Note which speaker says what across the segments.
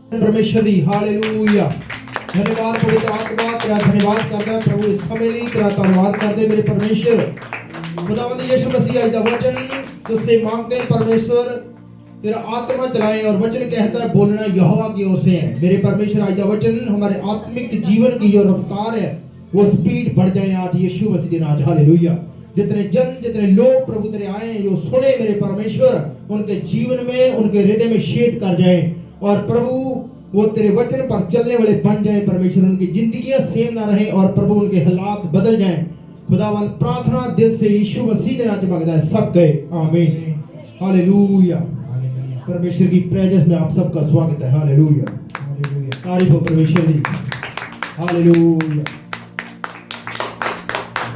Speaker 1: परमेश्वर दी हालेलुया। धन्यवाद पवित्र आत्मा तेरा धन्यवाद करते हैं प्रभु इस समय लिए तेरा धन्यवाद करते हैं मेरे परमेश्वर। खुदावंद यीशु मसीह आज का वचन तुझसे मांगते हैं परमेश्वर तेरा आत्मा चलाए और वचन कहता है बोलना यहोवा की ओर से है। मेरे परमेश्वर आज का वचन हमारे आत्मिक जीवन की जो रफ्तार है वो स्पीड बढ़ जाए आज यीशु मसीह के नाम हालेलुया। जितने लोग प्रभु तेरे आए जो सुने मेरे परमेश्वर उनके जीवन में उनके हृदय में छेद कर जाए और प्रभु वो तेरे वचन पर चलने वाले बन जाए परमेश्वर। उनकी जिंदगियां सेम ना रहे और प्रभु उनके हालात बदल जाएं। खुदावंद प्रार्थना दिल से यीशु मसीह के नाम से मांगता है सब कहे आमीन हालेलुया। परमेश्वर की प्रेजेंस में आप सबका स्वागत है हालेलुया। तारीफ हो परमेश्वर की हालेलुया।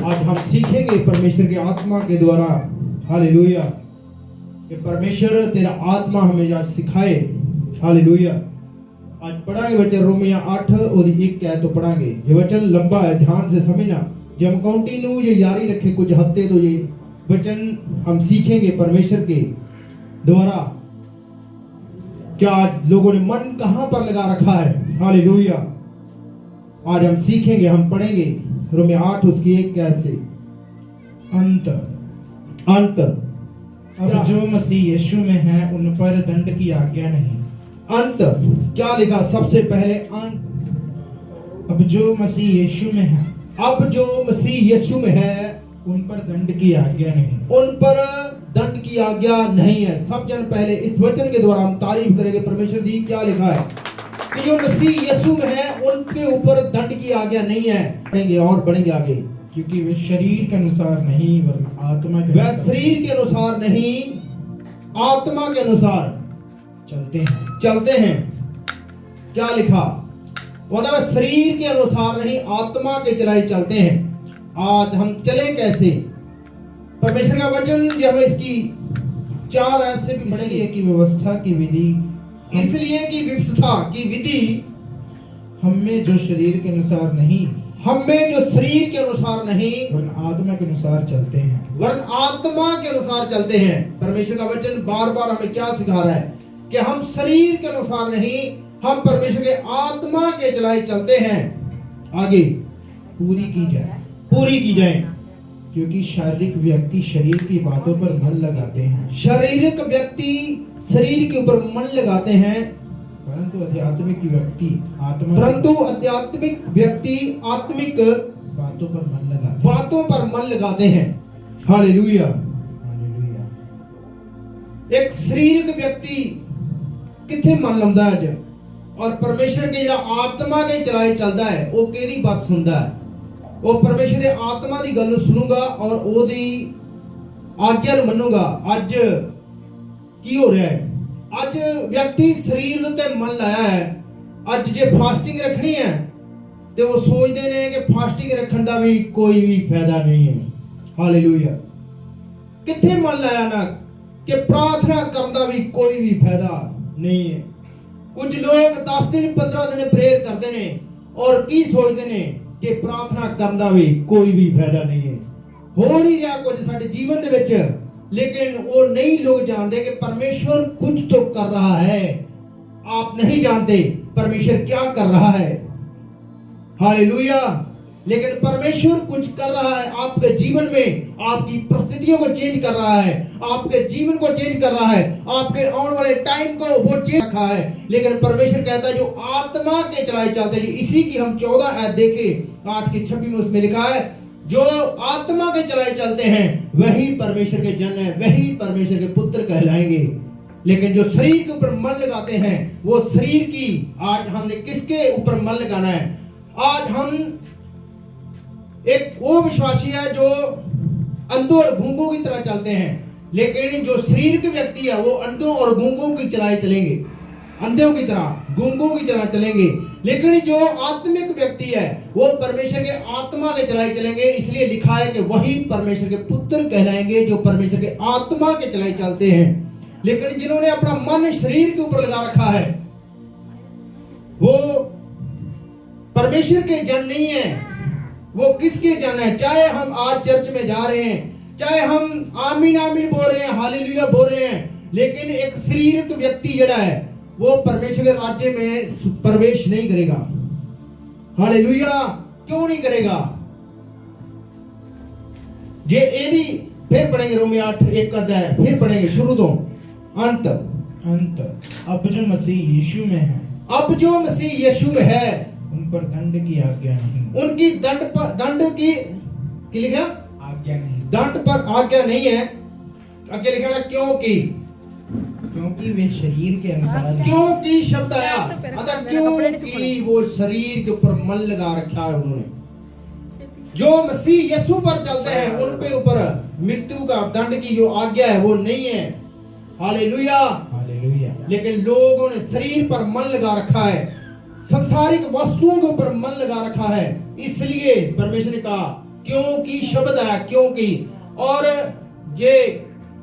Speaker 1: आज हम सीखेंगे परमेश्वर के आत्मा के द्वारा हालेलुया कि परमेश्वर तेरा आत्मा हमें आज सिखाए हालेलुया। आज पढ़ांगे वचन रोमिया 8 और 1 है तो पढ़ांगे। ये वचन लंबा है ध्यान से समझना। जब हम कंटिन्यू ये जारी रखे कुछ हफ्ते तो ये वचन हम सीखेंगे परमेश्वर के द्वारा। क्या आज लोगों ने मन कहां पर लगा रखा है हालेलुया। आज हम सीखेंगे हम पढ़ेंगे रोमिया 8 उसकी 1 कैसे अंत
Speaker 2: अब जो मसीह यीशु में है उन पर दंड की आज्ञा नहीं।
Speaker 1: अंत क्या लिखा सबसे पहले अंत।
Speaker 2: अब जो मसीह यीशु में है
Speaker 1: अब जो मसीह यीशु में है
Speaker 2: उन पर दंड की आज्ञा नहीं।
Speaker 1: उन पर दंड की आज्ञा नहीं है। सब जन पहले इस वचन के द्वारा हम तारीफ करेंगे परमेश्वर दी। क्या लिखा है कि जो मसीह यीशु में है उनके ऊपर दंड की आज्ञा नहीं है। पढ़ेंगे और बढ़ेंगे आगे।
Speaker 2: क्योंकि वे शरीर के अनुसार नहीं वरन आत्मा के
Speaker 1: वह शरीर के अनुसार नहीं आत्मा के अनुसार चलते हैं। क्या लिखा मतलब शरीर के अनुसार नहीं आत्मा के चलाए चलते हैं। आज हम चले कैसे परमेश्वर का वचन जब इसकी 4 आयत से भी
Speaker 2: इसलिए की व्यवस्था की विधि
Speaker 1: इसलिए की व्यवस्था की विधि
Speaker 2: हमें जो शरीर के अनुसार नहीं वरन आत्मा के अनुसार चलते हैं।
Speaker 1: परमेश्वर का वचन बार बार हमें क्या सिखा रहा है कि हम शरीर के अनुसार नहीं हम परमेश्वर के आत्मा के चलाए चलते हैं। आगे
Speaker 2: पूरी की जाए क्योंकि शारीरिक व्यक्ति शरीर की बातों पर मन लगाते हैं।
Speaker 1: शारीरिक व्यक्ति शरीर के ऊपर मन लगाते हैं
Speaker 2: परंतु आध्यात्मिक व्यक्ति
Speaker 1: आत्मिक
Speaker 2: बातों पर मन
Speaker 1: लगाते हैं हालेलुया। एक शरीरिक व्यक्ति किथे मन लाਉਂਦਾ ਅੱਜ और परमेश्वर के ਜਿਹੜਾ आत्मा के चलाए चलता है वो केदी बात सुनता है वो परमेश्वर के आत्मा की गल सुनूगा और ओदी आज्ञा ਨੂੰ ਮੰਨੂਗਾ। ਅੱਜ ਕੀ ਹੋ ਰਿਹਾ है ਅੱਜ व्यक्ति शरीर उत्ते मन लाया है। ਅੱਜ जे फास्टिंग रखनी है ਤੇ वो सोचते ਨੇ कि फास्टिंग रखਣ ਦਾ भी कोई भी फायदा नहीं है हालेलुया। किथे मन लाया ना कि प्रार्थना करने का भी कोई भी फायदा नहीं है। कुछ लोग 10 दिन 15 दिन प्रेयर करते ने और की सोचते ने कि प्रार्थना करने का भी कोई भी फायदा नहीं है। हो नहीं रहा कुछ साडे जीवन दे विच लेकिन वो नहीं लोग जानते कि परमेश्वर कुछ तो कर रहा है। आप नहीं जानते परमेश्वर क्या कर रहा है हालेलुया। लेकिन परमेश्वर कुछ कर रहा है आपके जीवन में। आपकी परिस्थितियों को चेंज कर रहा है आपके जीवन को चेंज कर रहा है आपके आने वाले टाइम को वो चेंज रखा है। लेकिन परमेश्वर कहता है जो आत्मा के चलाए चलते हैं। इसी की हम 14 आयत देखे 8 की 26 में उसमें लिखा है जो आत्मा के चलाए चलते हैं वही परमेश्वर के जन है वही परमेश्वर के पुत्र कहलाएंगे। लेकिन जो शरीर के ऊपर मन लगाते हैं वो शरीर की आज हमने किसके ऊपर मन लगाना है। आज हम एक वो विश्वासी है जो अंधों और गूंगों की तरह चलते हैं। लेकिन जो शरीर के व्यक्ति है वो अंधों और गूंगों की चलाए चलेंगे अंधों की तरह गूंगों की तरह चलेंगे। लेकिन जो आत्मिक व्यक्ति है वो परमेश्वर के आत्मा के चलाए चलेंगे। इसलिए लिखा है कि वही परमेश्वर के पुत्र कहलाएंगे जो परमेश्वर के आत्मा के चलाए चलते हैं। लेकिन जिन्होंने अपना मन शरीर के ऊपर लगा रखा है वो परमेश्वर के जन नहीं है। वो किसके जन है। चाहे हम आज चर्च में जा रहे हैं चाहे हम आमीन आमीन बोल रहे हैं हालेलुया बोल रहे हैं लेकिन एक शरीरक व्यक्ति जड़ा है वो परमेश्वर के राज्य में प्रवेश नहीं करेगा। हालेलुया। क्यों नहीं करेगा? जे एदी फिर पढ़ेंगे रोमी 8:1 अध्याय, फिर पढ़ेंगे शुरू तो अंत।
Speaker 2: अब जो मसीह यीशु में है,
Speaker 1: अब जो मसीह यीशु में है,
Speaker 2: उन पर दंड की आज्ञा नहीं,
Speaker 1: उनकी दंड की लिखा
Speaker 2: आज्ञा नहीं,
Speaker 1: दंड पर आज्ञा नहीं है। आगे लिखा है
Speaker 2: क्योंकि वे शरीर के अनुसार,
Speaker 1: क्योंकि शब्द आया, मतलब क्योंकि वो शरीर के ऊपर मन लगा रखा है उन्होंने। जो मसीह यीशु पर चलते हैं उनके ऊपर मृत्यु का दंड की जो आज्ञा है वो नहीं है। हालेलुया।
Speaker 2: हालेलुया।
Speaker 1: लेकिन लोगों ने शरीर पर मन लगा रखा है, सांसारिक वस्तुओं के ऊपर मन लगा रखा है। इसलिए परमेश्वर ने कहा क्योंकि शब्द है, क्योंकि। और ये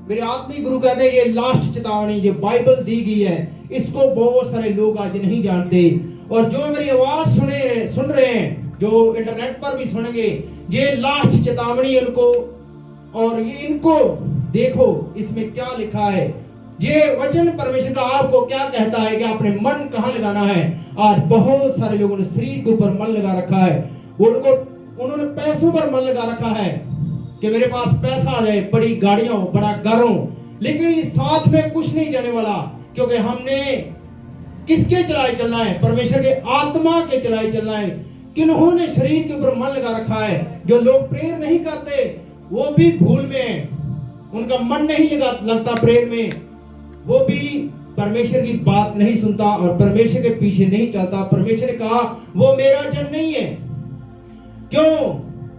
Speaker 1: मेरे आत्मिक गुरु कहते हैं ये लास्ट चेतावनी ये बाइबल दी गई है, इसको बहुत सारे लोग आज नहीं जानते। और जो मेरी आवाज सुन रहे हैं, जो इंटरनेट पर भी सुनेंगे, ये लास्ट चेतावनी उनको, और ये इनको देखो इसमें क्या लिखा है। ये वचन परमेश्वर का आपको क्या कहता है कि आपने मन कहां लगाना है। आज बहुत सारे लोगों ने शरीर के ऊपर मन लगा रखा है, उन्होंने पैसों पर मन लगा रखा है कि मेरे पास पैसा आ जाए, बड़ी गाड़ियां हो, बड़ा घर हो, लेकिन ये साथ में कुछ नहीं जाने वाला। क्योंकि हमने किसके चलाए चलना है? परमेश्वर के आत्मा के चलाए चलना है। किन्होंने शरीर के ऊपर मन लगा रखा है? जो लोग प्रेयर नहीं करते वो भी भूल में है, उनका मन नहीं लगता प्रेयर में, वो भी परमेश्वर की बात नहीं सुनता और परमेश्वर के पीछे नहीं चलता। परमेश्वर ने कहा वो मेरा जन नहीं है। क्यों?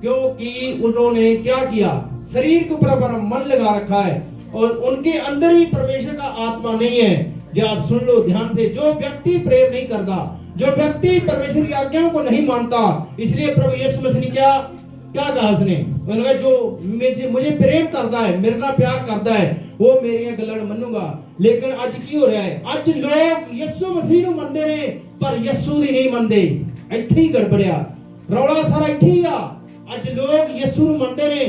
Speaker 1: क्योंकि उन्होंने क्या किया? शरीर के ऊपर अपना मन लगा रखा है और उनके अंदर भी परमेश्वर का आत्मा नहीं है। यार सुन लो ध्यान से, जो व्यक्ति प्रेयर नहीं करता, जो व्यक्ति परमेश्वर की आज्ञाओं को नहीं मानता, इसलिए प्रभु यीशु मसीह ने क्या कहा? उसने उन्होंने जो मुझे प्रेम करता है, मेरे नाल प्यार करता है, वो मेरी गल्लां मनूंगा। लेकिन आज की हो रहा है? आज लोग यीशु मसीह ਨੂੰ ਮੰਨਦੇ ਨੇ पर यीशु ਦੀ नहीं ਮੰਨਦੇ। ਇੱਥੇ ਹੀ ਗੜਬੜਿਆ, ਰੌਲਾ ਸਾਰਾ ਇੱਥੇ ਹੀ ਆ। ਅੱਜ ਲੋग यीशु ਨੂੰ ਮੰਨਦੇ ਨੇ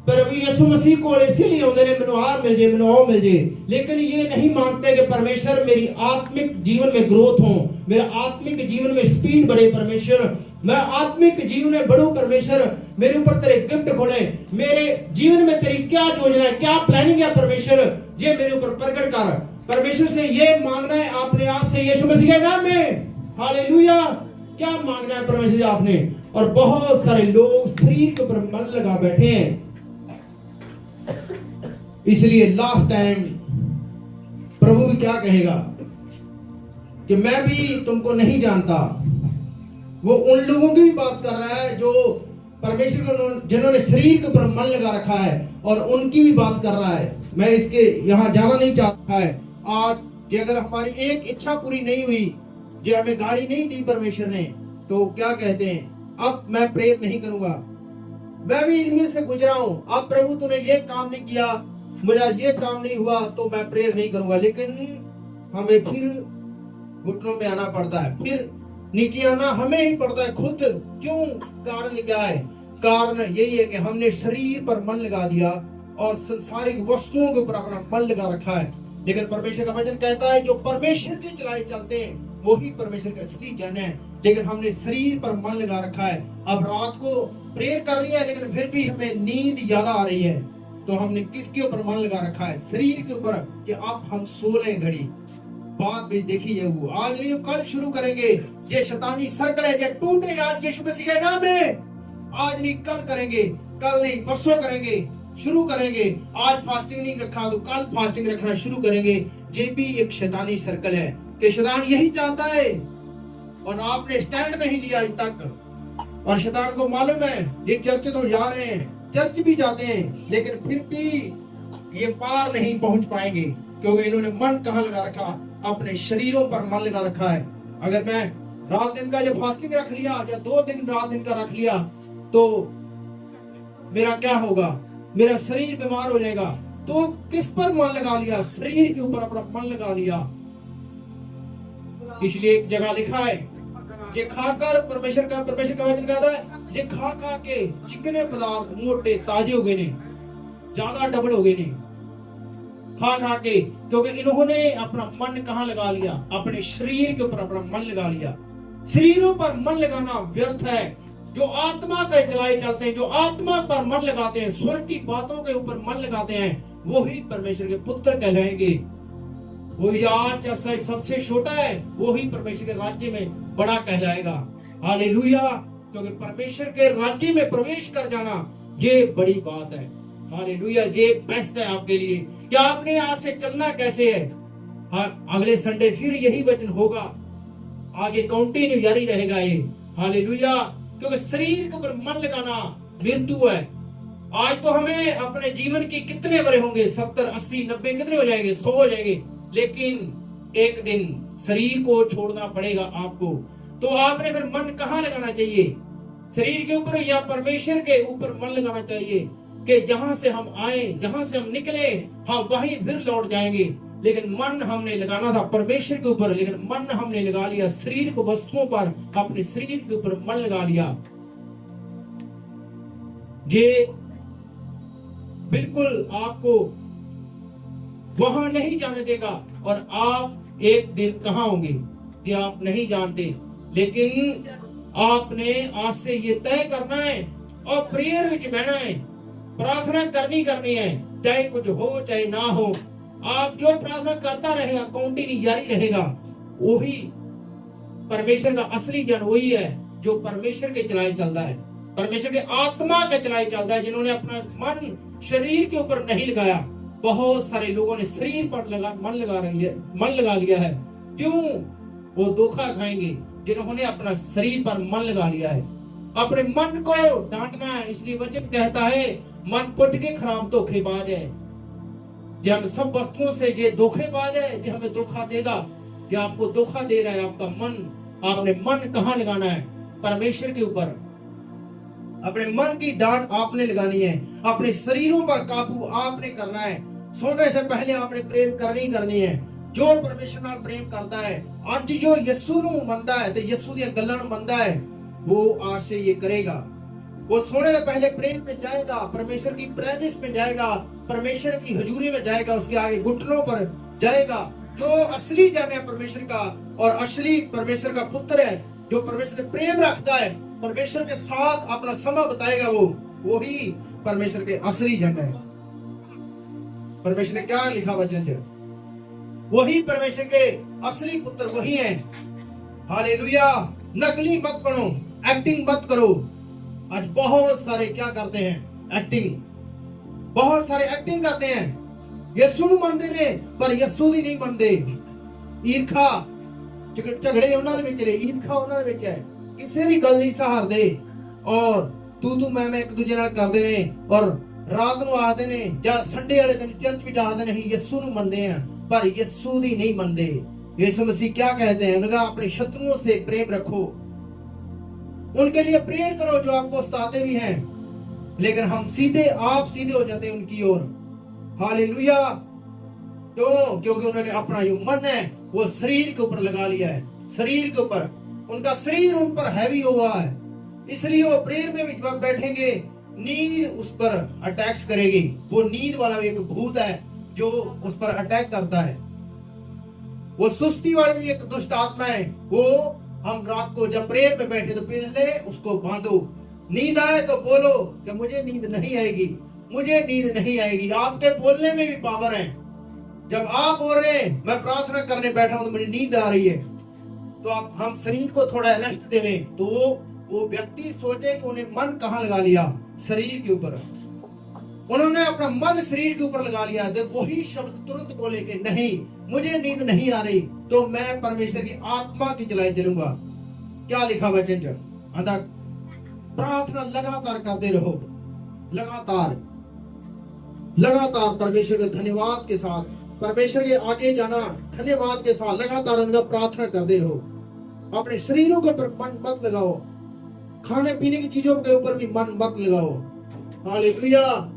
Speaker 1: पर अभी यीशु मसीह को इसीलिए आते हैं मैनू आ मिल जाए, मैनू आओ मिल जाए, लेकिन ये नहीं मांगते कि परमेश्वर मेरी आत्मिक जीवन में ग्रोथ हो, मेरा आत्मिक जीवन में स्पीड बढ़े। परमेश्वर मैं आत्मिक जीवन में बढ़ूं, परमेश्वर मेरे ऊपर तेरे गिफ्ट खोले, मेरे जीवन में तेरी क्या योजना है, क्या प्लानिंग है परमेश्वर, ये मेरे ऊपर प्रकट कर। परमेश्वर से ये मांगना है आपने आज से यीशु मसीह के नाम में। हालेलुया। क्या मांगना है परमेश्वर से आपने? और बहुत सारे लोग शरीर के ऊपर मन लगा बैठे हैं। इसलिए लास्ट टाइम प्रभु भी क्या कहेगा कि मैं भी तुमको नहीं जानता। वो उन लोगों की भी बात कर रहा है जो परमेश्वर को जिन्होंने शरीर के ऊपर मन लगा रखा है, और उनकी भी बात कर रहा है। मैं इसके यहाँ जाना नहीं चाहता है। आज कि अगर हमारी एक इच्छा पूरी नहीं हुई, जो हमें गाड़ी नहीं दी परमेश्वर ने, तो क्या कहते हैं? अब मैं प्रेयर नहीं करूंगा। मैं भी इनमें से गुजरा हूं। अब प्रभु तूने ये काम नहीं किया, मेरा ये काम नहीं हुआ, तो मैं प्रेयर नहीं करूंगा। लेकिन हमें फिर घुटनों पे आना पड़ता है, फिर नीचे आना हमें ही पड़ता है खुद। क्यों? कारण क्या है? कारण यही है कि हमने शरीर पर मन लगा दिया और संसारिक वस्तुओं के ऊपर अपना मन लगा रखा है। लेकिन परमेश्वर का वचन कहता है जो परमेश्वर के चलाए चलते हैं वही परमेश्वर का असली जन है। लेकिन हमने शरीर पर मन लगा रखा है। अब रात को प्रेयर कर लिया है, लेकिन फिर भी हमें नींद ज्यादा आ रही है, तो हमने किसके ऊपर मन लगा रखा है? शरीर के ऊपर, कि अब हम सो लें घड़ी, बात भी देखी जाएगी। आज नहीं तो कल शुरू करेंगे। ये शैतानी सर्कल है, ये टूटे आज यीशु मसीह के नाम में। आज नहीं कल करेंगे, कल नहीं परसों करेंगे, शुरू करेंगे। आज फास्टिंग नहीं रखा तो कल फास्टिंग रखना शुरू करेंगे। ये भी एक शैतानी सर्कल है कि शैतान यही चाहता है, और आपने स्टैंड नहीं लिया आज तक। और शैतान को मालूम है ये चर्च तो जा रहे हैं, चर्च भी जाते हैं, लेकिन फिर भी ये पार नहीं पहुंच पाएंगे, क्योंकि इन्होंने मन कहां लगा रखा? अपने शरीरों पर मन लगा रखा है। अगर मैं रात दिन का जो फास्टिंग रख लिया या 2 दिन रात दिन का रख लिया, तो मेरा क्या होगा? मेरा शरीर बीमार हो जाएगा। तो किस पर मन लगा लिया? शरीर के ऊपर अपना मन लगा लिया। इसलिए एक जगह लिखा है, जे खाकर परमेश्वर का वचन कहता है, जे खा के चिकने पदार्थ मोटे ताजे हो गए ने, ज्यादा डबल हो गए ने। खा खा के, क्योंकि इन्होंने अपना मन कहाँ लगा लिया? अपने शरीर के ऊपर अपना मन लगा लिया। शरीरों पर मन लगाना व्यर्थ है। जो आत्मा के चलाए चलते हैं, जो आत्मा पर मन लगाते हैं, स्वर्ग की बातों के ऊपर मन लगाते हैं, वो ही परमेश्वर के पुत्र कहलाएंगे। वो आज सबसे छोटा है, वो ही परमेश्वर के राज्य में बड़ा कहलाएगा। हालेलुया। क्योंकि परमेश्वर के राज्य में प्रवेश कर जाना ये बड़ी बात है। हालेलुया। ये बेस्ट है आपके लिए कि आपने आज से चलना कैसे है। हाँ, अगले संडे फिर यही वचन होगा, आगे कंटिन्यू जारी रहेगा ये। हालेलुया। क्योंकि शरीर के ऊपर मन लगाना मृत्यु है। आज तो हमें अपने जीवन की कितने बड़े होंगे, 70, 80, 90 कितने हो जाएंगे, 100 हो जाएंगे, लेकिन एक दिन शरीर को छोड़ना पड़ेगा आपको। तो आपने फिर मन कहाँ लगाना चाहिए? शरीर के ऊपर या परमेश्वर के ऊपर मन लगाना चाहिए कि जहां से हम आए, जहां से हम निकले, हम वहीं फिर लौट जाएंगे। लेकिन मन हमने लगाना था परमेश्वर के ऊपर, लेकिन मन हमने लगा लिया शरीर को, वस्तुओं पर, अपने शरीर के ऊपर मन लगा लिया। ये बिल्कुल आपको वहां नहीं जाने देगा। और आप एक दिन कहां होंगे कि आप नहीं जानते, लेकिन आपने आज से ये तय करना है और प्रेयर विच बहना है, प्रार्थना करनी है, चाहे कुछ हो चाहे ना हो। आप जो प्रार्थना करता रहेगा, कंटिन्यू जारी रहेगा, वही परमेश्वर का असली जन वही है जो परमेश्वर के चलाए चलता है, परमेश्वर के आत्मा के चलाए चलता है, जिन्होंने अपना मन शरीर के ऊपर नहीं लगाया। बहुत सारे लोगों ने शरीर पर मन लगा लिया है। क्यों? वो धोखा खाएंगे जिन्होंने अपना शरीर पर मन लगा लिया है। अपने मन को डांटना है। इसलिए वचन कहता है, मन पुट के खराब धोखेबाज है। जो हम सब वस्तुओं से ये धोखेबाज है, जो हमें धोखा देगा, जो आपको धोखा दे रहा है आपका मन। आपने मन कहाँ लगाना है? परमेश्वर के ऊपर। अपने मन की डांट आपने लगानी है। अपने शरीरों पर काबू आपने करना है। सोने से पहले आपने प्रेम करनी है। जो परमेश्वर नाल प्रेम करता है, आज जो यीशु नू मनदा है ते यीशु दी गल्लां नू मनदा है, वो आज से ये करेगा। वो सोने से पहले प्रेम में जाएगा, परमेश्वर की प्रेजेंस में जाएगा, परमेश्वर की हजूरी में जाएगा, उसके आगे घुटनों पर जाएगा। जो असली जन है परमेश्वर का और असली परमेश्वर का पुत्र है, जो परमेश्वर से प्रेम रखता है, परमेश्वर के साथ अपना समय बताएगा, वो ही परमेश्वर के असली जन है। परमेश्वर ने क्या लिखा वचन में? वही परमेश्वर के असली पुत्र वही है। हालेलुया। नकली मत बनो, एक्टिंग मत करो। आज बहुत सारे क्या करते हैं? एक्टिंग। बहुत सारे एक्टिंग करते हैं। यीशु ਨੂੰ ਮੰਨਦੇ ਨੇ ਪਰ ਯਿਸੂ ਦੀ ਨਹੀਂ ਮੰਨਦੇ। ਈਰਖਾ ਝਗੜੇ ਉਹਨਾਂ ਦੇ ਵਿੱਚ ਨੇ, ਈਰਖਾ ਉਹਨਾਂ ਦੇ ਵਿੱਚ ਹੈ। ਕਿਸੇ ਦੀ ਗੱਲ ਨਹੀਂ ਸਹਾਰਦੇ ਔਰ ਤੂੰ ਮੈਂ ਇੱਕ ਦੂਜੇ ਨਾਲ ਕਰਦੇ ਨੇ ਔਰ ਰਾਤ ਨੂੰ ਆਖਦੇ ਨੇ ਜਾਂ ਸੰਡੇ ਵਾਲੇ ਦਿਨ ਚਰਚ ਵਿੱਚ ਆਖਦੇ ਨੇ ਯਿਸੂ ਨੂੰ ਮੰਨਦੇ ਆ पर यीशु दी नहीं मनते। यीशु मसीह क्या कहते हैं? उनका अपने शत्रुओं से प्रेम रखो, उनके लिए प्रेयर करो जो आपको सताते भी हैं, लेकिन आप सीधे हो जाते हैं उनकी ओर। हालेलुया। क्योंकि उन्होंने अपना जो मन है वो शरीर के ऊपर लगा लिया है। शरीर के ऊपर उनका शरीर उन पर हैवी हुआ है, इसलिए वो प्रेयर में भी जब बैठेंगे नींद उस पर अटैक्स करेगी। वो नींद वाला एक भूत है जो उस पर अटैक करता है। वो सुस्ती वाली भी एक दुष्ट आत्मा है। वो हम रात को जब प्रेयर में बैठे तो पहले उसको बांधो। नींद आए तो बोलो कि मुझे नींद नहीं आएगी, मुझे नींद नहीं आएगी। आपके बोलने में भी पावर है। जब आप बोल रहे हैं मैं प्रार्थना करने बैठा हूं तो मुझे नींद आ रही है, तो आप हम शरीर को थोड़ा रेस्ट देवें तो वो व्यक्ति सोचे कि उन्हें मन कहां लगा लिया? शरीर के ऊपर। उन्होंने अपना मन शरीर के ऊपर लगा लिया। जब वही शब्द तुरंत बोले कि नहीं मुझे नींद नहीं आ रही, तो मैं परमेश्वर की आत्मा की चलाए चलूंगा। क्या लिखा वचन? प्रार्थना लगातार करते रहो, लगातार परमेश्वर के धन्यवाद के साथ, परमेश्वर के आगे जाना धन्यवाद के साथ लगातार उनका प्रार्थना करते रहो। अपने शरीरों के ऊपर मन मत लगाओ, खाने पीने की चीजों के ऊपर भी मन मत लगाओ। हालेलुया।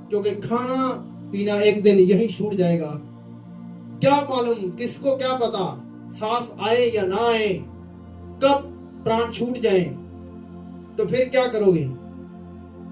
Speaker 1: क्योंकि खाना पीना एक दिन यही छूट जाएगा। क्या मालूम, किसको क्या पता सांस आए या ना आए, कब प्राण छूट जाए। तो फिर क्या करोगे?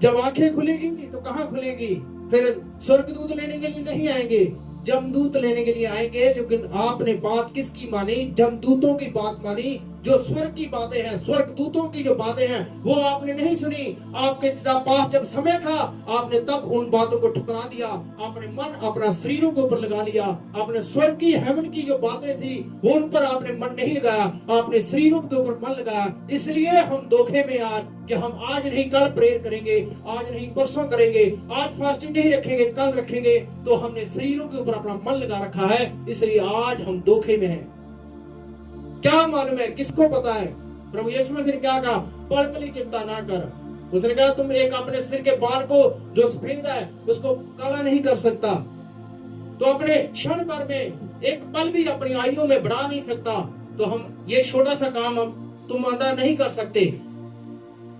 Speaker 1: जब आंखें खुलेगी तो कहां खुलेगी? फिर स्वर्गदूत लेने के लिए नहीं आएंगे, जमदूत लेने के लिए आएंगे, लेकिन आपने बात किसकी मानी? जमदूतों की बात मानी। जो स्वर्ग की बातें हैं, स्वर्ग दूतों की जो बातें हैं, वो आपने नहीं सुनी। आपके पास जब समय था, आपने तब उन बातों को ठुकरा दिया। आपने मन अपना शरीरों के ऊपर लगा लिया। आपने स्वर्ग की, हेवन की जो बातें थी, वो उन पर आपने मन नहीं लगाया। आपने शरीरों के ऊपर मन लगाया। इसलिए हम धोखे में आज कि हम आज नहीं कल प्रेयर करेंगे, आज नहीं परसों करेंगे, आज फास्टिंग नहीं रखेंगे, कल रखेंगे। तो हमने शरीरों के ऊपर अपना मन लगा रखा है, इसलिए आज हम धोखे में हैं। क्या मालूम है, किसको पता है? प्रभु यीशु मसीह ने क्या कहा? पल की चिंता ना कर। उसने कहा तुम एक अपने सिर के बाल को जो सफेद है उसको काला नहीं कर सकता, तो अपने क्षण भर में एक पल भी अपनी आयु में बढ़ा नहीं सकता। तो हम ये छोटा सा काम तुम अदा नहीं कर सकते।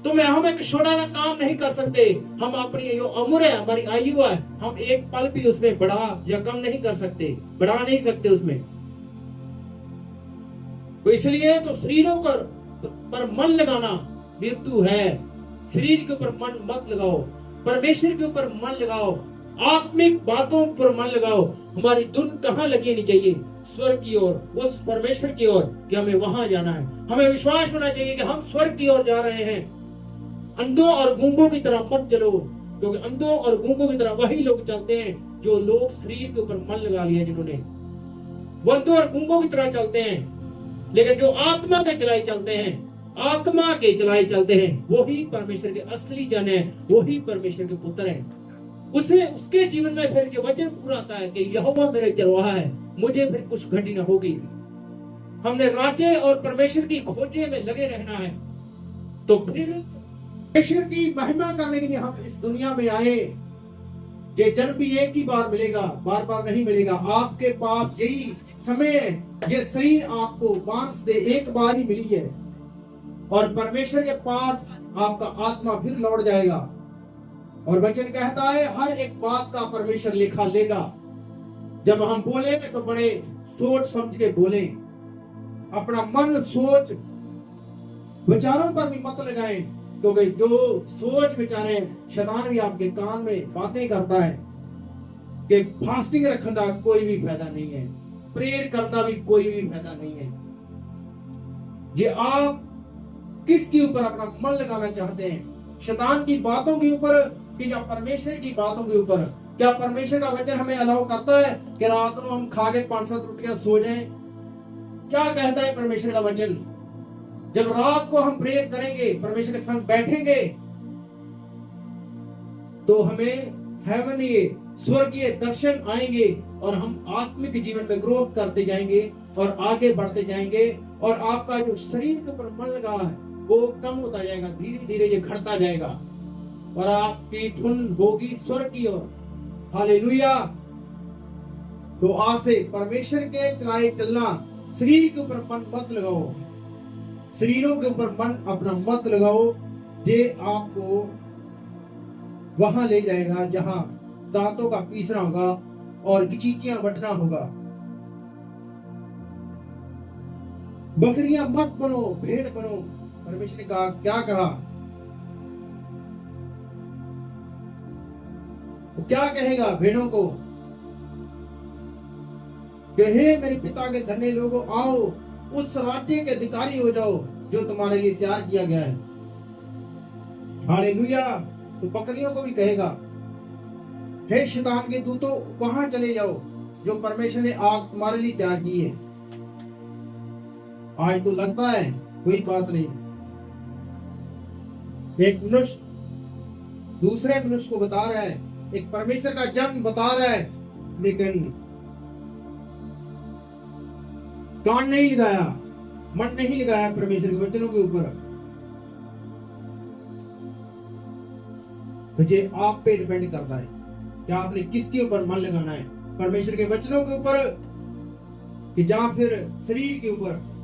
Speaker 1: हम एक छोटा सा काम नहीं कर सकते। हम अपनी जो उम्र है, हमारी आयु है, हम एक पल भी उसमें बढ़ा या कम नहीं कर सकते, बढ़ा नहीं सकते उसमें। तो इसलिए तो शरीरों पर मन लगाना मृत्यु है। शरीर के ऊपर मन मत लगाओ, परमेश्वर के ऊपर मन लगाओ, आत्मिक बातों पर मन लगाओ। हमारी धुन कहाँ लगी नहीं चाहिए? स्वर्ग की ओर, उस परमेश्वर की ओर, कि हमें वहां जाना है। हमें विश्वास होना चाहिए कि हम स्वर्ग की ओर जा रहे हैं। अंधों और गूंगों की तरह मत चलो, क्योंकि अंधों और गूंगों की तरह वही लोग चलते हैं जो लोग शरीर के ऊपर मन लगा लिया, जिन्होंने वो अंधों और गूंगों की तरह चलते हैं। लेकिन जो आत्मा के चलाए चलते हैं, आत्मा के चलाए चलते हैं, वो ही परमेश्वर के असली जन है, वो ही परमेश्वर के पुत्र हैं। उसके जीवन में फिर जो वचन पूरा आता है कि यहोवा मेरे चरवाहा है, मुझे फिर कुछ घटी न होगी। हमने राज्य और परमेश्वर की खोजे में लगे रहना है। तो फिर परमेश्वर की महिमा करने के लिए हम इस दुनिया में आए। ये जन्म भी एक ही बार मिलेगा, बार बार नहीं मिलेगा। आपके पास यही समय है, ये शरीर आपको मांस दे एक बार ही मिली है, और परमेश्वर के पास आपका आत्मा फिर लौट जाएगा। और वचन कहता है हर एक बात का परमेश्वर लेखा लेगा। जब हम बोले तो बड़े सोच समझ के बोले। अपना मन सोच विचारों पर भी मत लगाएं, क्योंकि जो सोच विचारे शैतान भी आपके कान में बातें करता है कि फास्टिंग रखने का कोई भी फायदा नहीं है, प्रेयर करना भी कोई भी फायदा नहीं है। ये आप किसके ऊपर अपना मन लगाना चाहते हैं? शैतान की बातों के ऊपर कि या परमेश्वर की बातों के ऊपर? क्या परमेश्वर का वचन हमें अलाउ करता है कि रात में हम खा के 5-7 रोटियां सो जाएं? क्या कहता है परमेश्वर का वचन? जब रात को हम प्रेयर करेंगे, परमेश्वर के संग बैठेंगे, तो हमें हेवनली स्वर्गीय दर्शन आएंगे और हम आत्मिक जीवन में ग्रोथ करते जाएंगे और आगे बढ़ते जाएंगे। और आपका जो शरीर के ऊपर मन लगा है वो कम होता जाएगा, धीरे धीरे ये घटता जाएगा, और आपकी धुन होगी स्वर्ग की ओर। हालेलुया। तो आज से परमेश्वर के चलाए चलना, शरीर के ऊपर मन मत लगाओ, शरीरों के ऊपर मन अपना मत लगाओ। ये आपको वहां ले जाएगा जहां दांतों का पीसना होगा और चींटियां बटना होगा। बकरियां मत बनो, भेड़ बनो। परमेश्वर ने कहा, क्या कहा? क्या कहेगा भेड़ों को कि हे मेरे पिता के धन्य लोगों, आओ उस राज्य के अधिकारी हो जाओ जो तुम्हारे लिए तैयार किया गया है। हालेलुया। तो बकरियों को भी कहेगा, हे शैतान के दूतों, वहां चले जाओ जो परमेश्वर ने आग तुम्हारे लिए तैयार की है। आज तो लगता है कोई बात नहीं, एक मनुष्य दूसरे मनुष्य को बता रहा है, एक परमेश्वर का जन्म बता रहा है, लेकिन कान नहीं लगाया, मन नहीं लगाया परमेश्वर के वचनों के ऊपर। मुझे आप पे डिपेंड करता है कि आपने किसके ऊपर मन लगाना है, परमेश्वर के वचनों के ऊपर कि जहां फिर शरीर के ऊपर।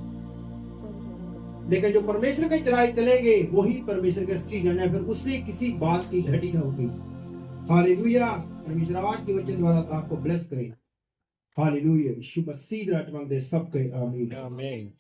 Speaker 1: लेकिन जो परमेश्वर के चलाए चलेंगे वही परमेश्वर के असली जन है, फिर उससे किसी बात की घटी न होगी। हालेलुया। परमेश्वर आज के वचन द्वारा आपको ब्लेस करे। हालेलुया। यीशु मसीह दे सबके आमीन।